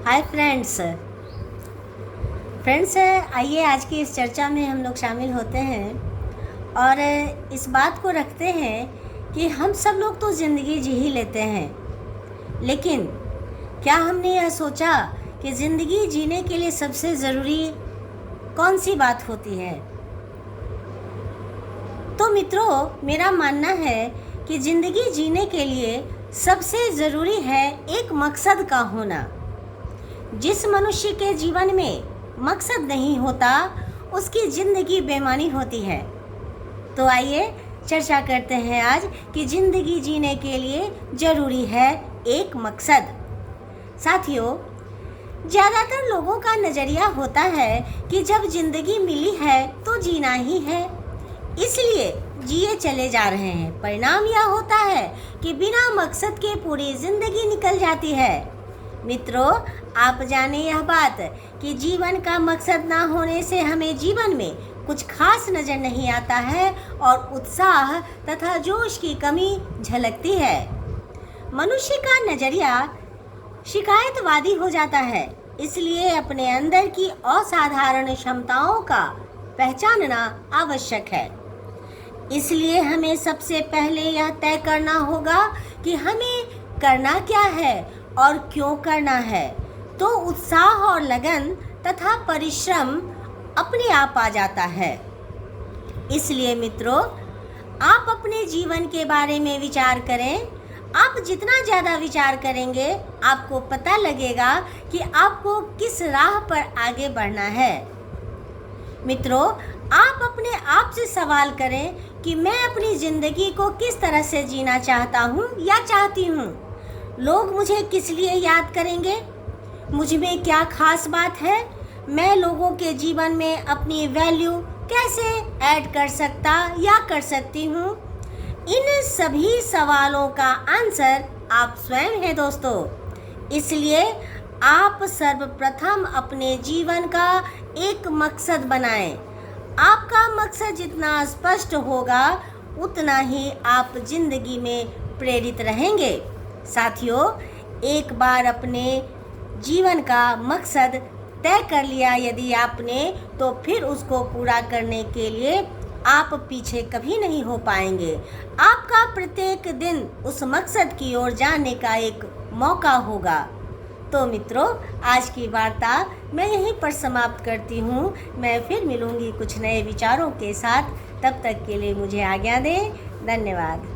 Hi friends. आइए आज की इस चर्चा में हम लोग शामिल होते हैं और इस बात को रखते हैं कि हम सब लोग तो ज़िंदगी जी ही लेते हैं, लेकिन क्या हमने यह सोचा कि ज़िंदगी जीने के लिए सबसे ज़रूरी कौन सी बात होती है। तो मित्रों, मेरा मानना है कि ज़िंदगी जीने के लिए सबसे ज़रूरी है एक मकसद का होना। जिस मनुष्य के जीवन में मकसद नहीं होता उसकी ज़िंदगी बेमानी होती है। तो आइए चर्चा करते हैं आज कि ज़िंदगी जीने के लिए ज़रूरी है एक मकसद। साथियों, ज़्यादातर लोगों का नज़रिया होता है कि जब ज़िंदगी मिली है तो जीना ही है, इसलिए जिए चले जा रहे हैं। परिणाम यह होता है कि बिना मकसद के पूरी ज़िंदगी निकल जाती है। मित्रों, आप जाने यह बात कि जीवन का मकसद ना होने से हमें जीवन में कुछ खास नज़र नहीं आता है और उत्साह तथा जोश की कमी झलकती है। मनुष्य का नज़रिया शिकायतवादी हो जाता है, इसलिए अपने अंदर की असाधारण क्षमताओं का पहचानना आवश्यक है। इसलिए हमें सबसे पहले यह तय करना होगा कि हमें करना क्या है और क्यों करना है। तो उत्साह और लगन तथा परिश्रम अपने आप आ जाता है। इसलिए मित्रों, आप अपने जीवन के बारे में विचार करें। आप जितना ज़्यादा विचार करेंगे, आपको पता लगेगा कि आपको किस राह पर आगे बढ़ना है। मित्रों, आप अपने आप से सवाल करें कि मैं अपनी ज़िंदगी को किस तरह से जीना चाहता हूँ या चाहती हूँ। लोग मुझे किस लिए याद करेंगे? मुझ में क्या खास बात है? मैं लोगों के जीवन में अपनी वैल्यू कैसे ऐड कर सकता या कर सकती हूँ? इन सभी सवालों का आंसर आप स्वयं हैं दोस्तों। इसलिए आप सर्वप्रथम अपने जीवन का एक मकसद बनाएं। आपका मकसद जितना स्पष्ट होगा, उतना ही आप जिंदगी में प्रेरित रहेंगे। साथियों, एक बार अपने जीवन का मकसद तय कर लिया यदि आपने, तो फिर उसको पूरा करने के लिए आप पीछे कभी नहीं हो पाएंगे। आपका प्रत्येक दिन उस मकसद की ओर जाने का एक मौका होगा। तो मित्रों, आज की वार्ता मैं यहीं पर समाप्त करती हूँ। मैं फिर मिलूँगी कुछ नए विचारों के साथ। तब तक के लिए मुझे आज्ञा दें। धन्यवाद।